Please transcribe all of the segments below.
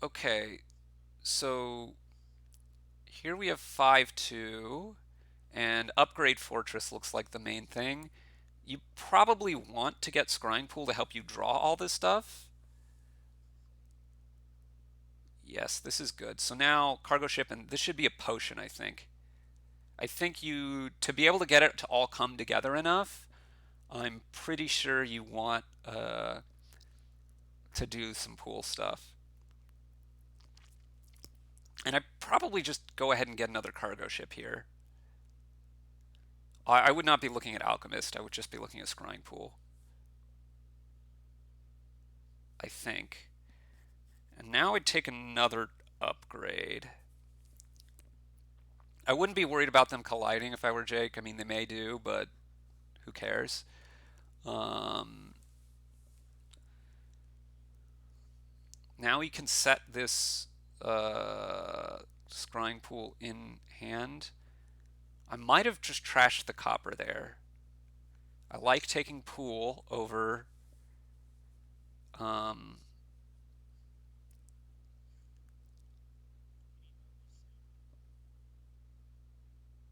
Okay, so here we have 5-2, and upgrade fortress looks like the main thing. You probably want to get scrying pool to help you draw all this stuff. Yes, this is good. So now cargo ship, and this should be a potion, I think. I think you, to be able to get it to all come together enough, I'm pretty sure you want to do some pool stuff. And I probably just go ahead and get another cargo ship here. I would not be looking at Alchemist. I would just be looking at Scrying Pool, I think. And now I'd take another upgrade. I wouldn't be worried about them colliding if I were Jake. I mean, they may do, but who cares? Um, Now we can set this scrying pool in hand. I might have just trashed the copper there. I like taking pool over. Um,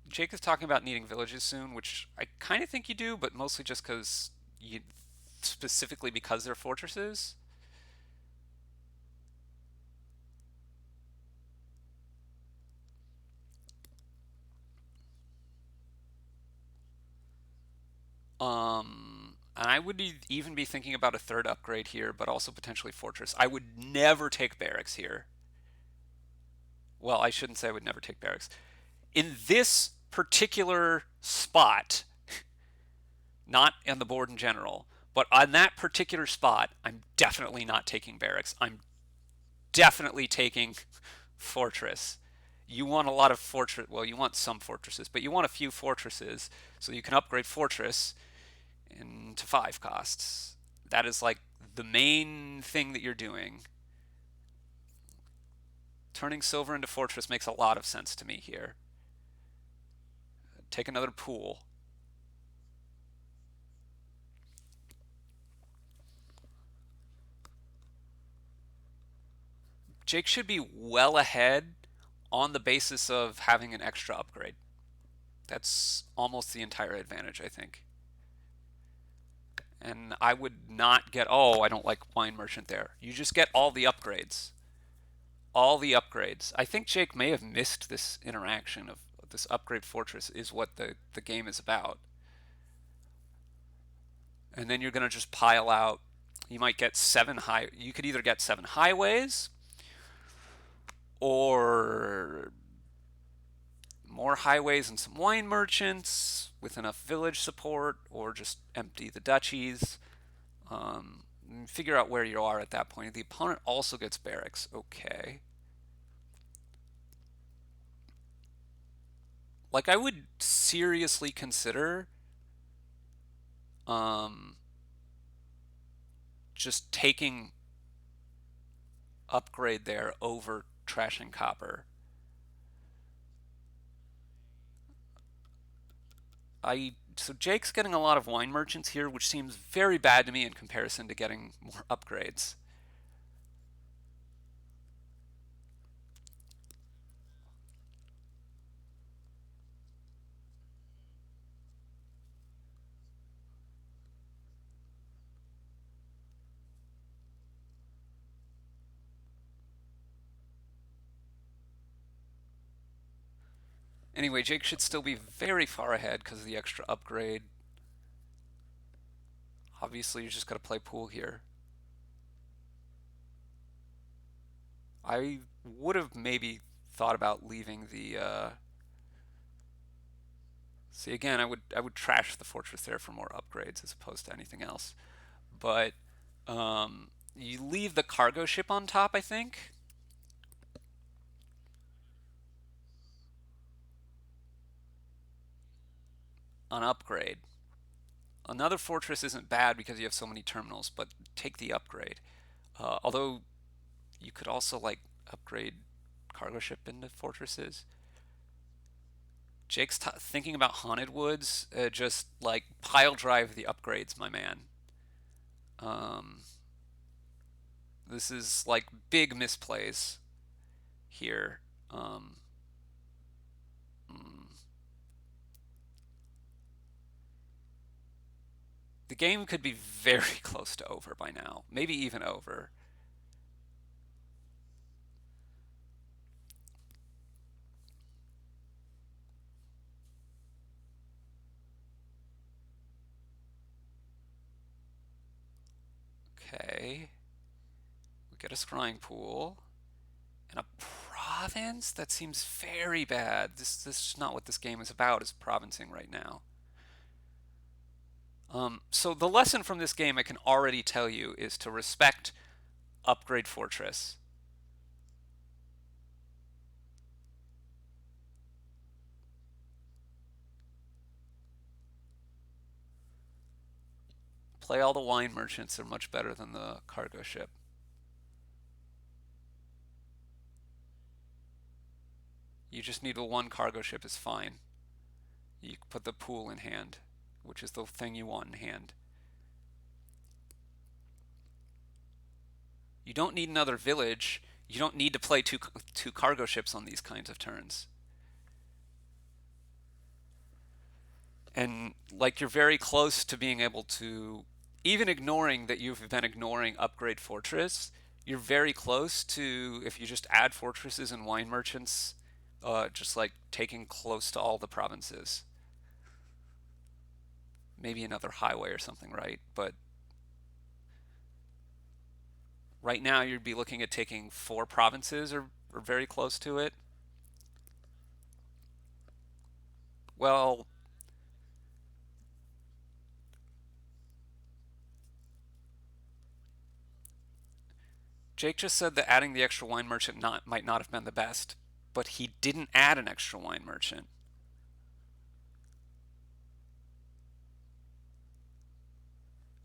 Jake is talking about needing villages soon, which I kind of think you do, but mostly just because you, specifically because they're fortresses. And I would even be thinking about a third upgrade here, but also potentially fortress. I would never take barracks here. Well, I shouldn't say I would never take barracks. In this particular spot, not on the board in general, but on that particular spot, I'm definitely not taking barracks. I'm definitely taking fortress. You want a lot of fortress. Well, you want some fortresses, but you want a few fortresses so you can upgrade fortress into 5 costs. That is like the main thing that you're doing. Turning silver into fortress makes a lot of sense to me here. Take another pool. Jake should be well ahead on the basis of having an extra upgrade. That's almost the entire advantage, I think. And I would not get, oh, I don't like wine merchant there. You just get all the upgrades. All the upgrades. I think Jake may have missed this interaction of this upgrade fortress is what the game is about. And then you're going to just pile out. You might get you could either get 7 highways or more highways and some wine merchants with enough village support, or just empty the duchies. Figure out where you are at that point. The opponent also gets barracks. Okay. Like, I would seriously consider um, just taking upgrade there over trashing copper. So Jake's getting a lot of wine merchants here, which seems very bad to me in comparison to getting more upgrades. Anyway, Jake should still be very far ahead because of the extra upgrade. Obviously, you just got to play pool here. I would have maybe thought about leaving the. See, again, I would trash the fortress there for more upgrades as opposed to anything else. But you leave the cargo ship on top, I think, on upgrade. Another fortress isn't bad because you have so many terminals, but take the upgrade. Although you could also like upgrade cargo ship into fortresses. Jake's thinking about haunted woods. Just like pile drive the upgrades, my man. Um, This is like big misplays here. Um, mm, the game could be very close to over by now, maybe even over. Okay, we get a scrying pool and a province. That seems very bad. This is not what this game is about. Is provincing right now. So the lesson from this game, I can already tell you, is to respect upgrade fortress. Play all the wine merchants are much better than the cargo ship. You just need the one cargo ship is fine. You put the pool in hand, which is the thing you want in hand. You don't need another village. You don't need to play two cargo ships on these kinds of turns. And like you're very close to being able to, even ignoring that you've been ignoring upgrade fortress, you're very close to, if you just add fortresses and wine merchants, just like taking close to all the provinces. Maybe another highway or something, right? But right now you'd be looking at taking four provinces or very close to it. Well, Jake just said that adding the extra wine merchant might not have been the best, but he didn't add an extra wine merchant.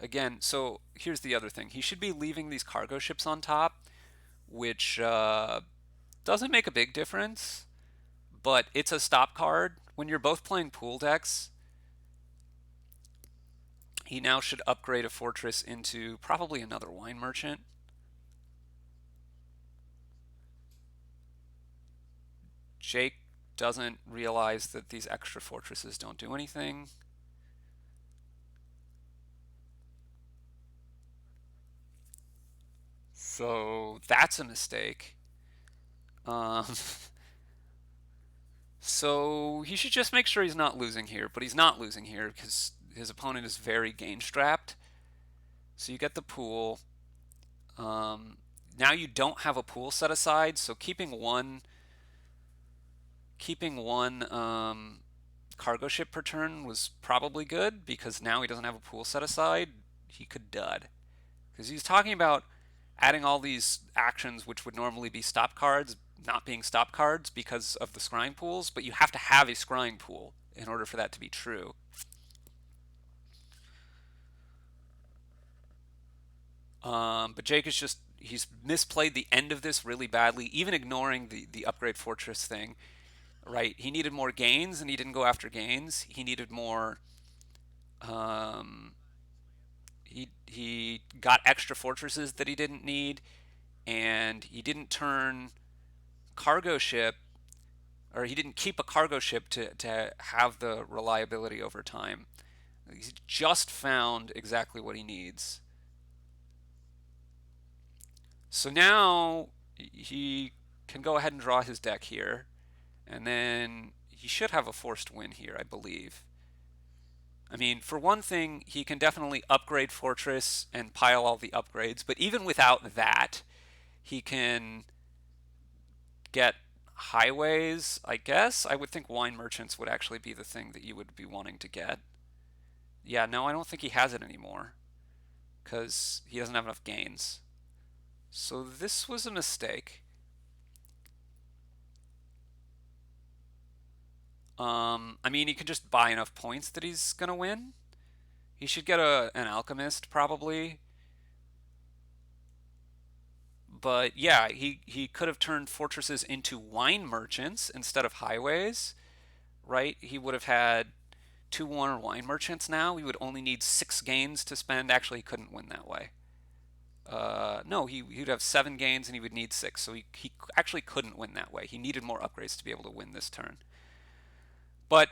Again, so here's the other thing. He should be leaving these cargo ships on top, which doesn't make a big difference, but it's a stop card. When you're both playing pool decks, he now should upgrade a fortress into probably another wine merchant. Jake doesn't realize that these extra fortresses don't do anything. So that's a mistake. Um, so he should just make sure he's not losing here, but he's not losing here because his opponent is very gain strapped. So you get the pool. Um, Now you don't have a pool set aside, so keeping one cargo ship per turn was probably good because now he doesn't have a pool set aside. He could dud because he's talking about adding all these actions which would normally be stop cards not being stop cards because of the scrying pools, but you have to have a scrying pool in order for that to be true. But Jake is just he's misplayed the end of this really badly, even ignoring the upgrade fortress thing. Right? He needed more gains, and he didn't go after gains. He needed more. Um, he got extra fortresses that he didn't need, and he didn't turn cargo ship, or he didn't keep a cargo ship to have the reliability over time. He's just found exactly what he needs. So now he can go ahead and draw his deck here, and then he should have a forced win here, I believe. I mean, for one thing, he can definitely upgrade Fortress and pile all the upgrades, but even without that, he can get highways, I guess. I would think wine merchants would actually be the thing that you would be wanting to get. Yeah, no, I don't think he has it anymore because he doesn't have enough gains. So this was a mistake. I mean, he can just buy enough points that he's gonna win. He should get an alchemist probably, but yeah, he could have turned fortresses into wine merchants instead of highways, right? He would have had two Warner wine merchants now. We would only need 6 gains to spend. Actually, he couldn't win that way. No, he'd have 7 gains and he would need 6. So he actually couldn't win that way. He needed more upgrades to be able to win this turn. But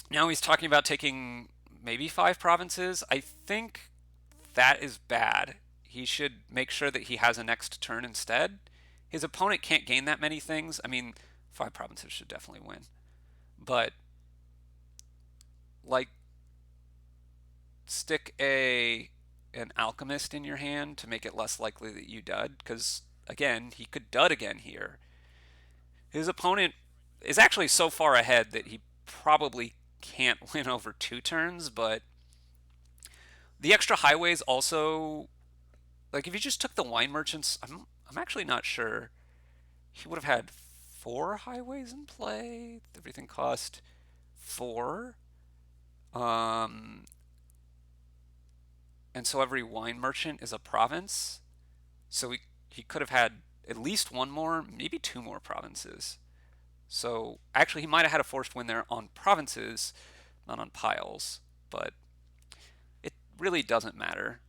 now he's talking about taking maybe 5 provinces. I think that is bad. He should make sure that he has a next turn instead. His opponent can't gain that many things. I mean, 5 provinces should definitely win. But, like, stick an alchemist in your hand to make it less likely that you dud, because again, he could dud again here. His opponent is actually so far ahead that he probably can't win over 2 turns, but the extra highways also, like, if you just took the wine merchants, I'm actually not sure. He would have had 4 highways in play. Everything cost 4. Um, and so every wine merchant is a province. So he could have had at least one more, maybe 2 more provinces. So actually, he might have had a forced win there on provinces, not on piles. But it really doesn't matter.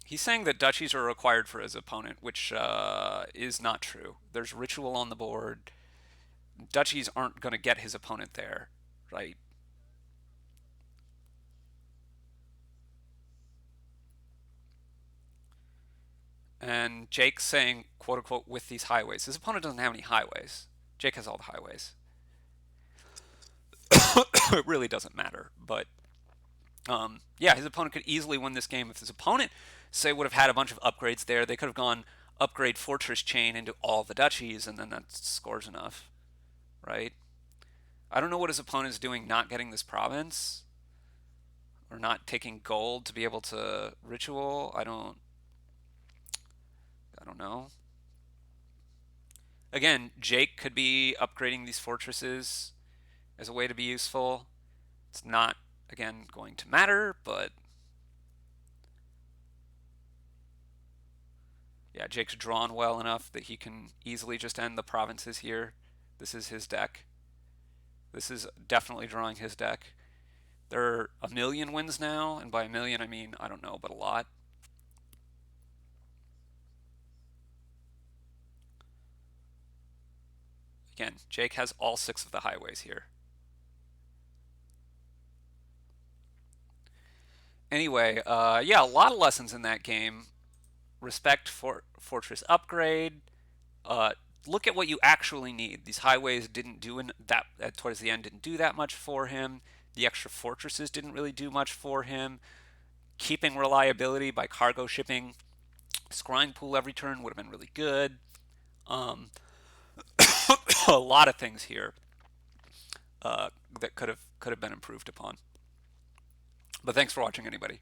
He's saying that duchies are required for his opponent, which is not true. There's ritual on the board. Duchies aren't going to get his opponent there, right? And Jake's saying, quote unquote, with these highways. His opponent doesn't have any highways. Jake has all the highways. It really doesn't matter. But yeah, his opponent could easily win this game. If his opponent, say, would have had a bunch of upgrades there, they could have gone upgrade fortress chain into all the duchies, and then that scores enough, right? I don't know what his opponent is doing not getting this province or not taking gold to be able to ritual. I don't know. Again, Jake could be upgrading these fortresses as a way to be useful. It's not, again, going to matter, but yeah, Jake's drawn well enough that he can easily just end the provinces here. This is his deck. This is definitely drawing his deck. There are a million wins now, and by a million I mean, I don't know, but a lot. Again, Jake has all 6 of the highways here. Anyway, yeah, a lot of lessons in that game. Respect for fortress upgrade. Uh, Look at what you actually need. These highways didn't do that towards the end didn't do that much for him. The extra fortresses didn't really do much for him. Keeping reliability by cargo shipping, scrying pool every turn would have been really good. Um, a lot of things here that could have been improved upon. But thanks for watching, anybody.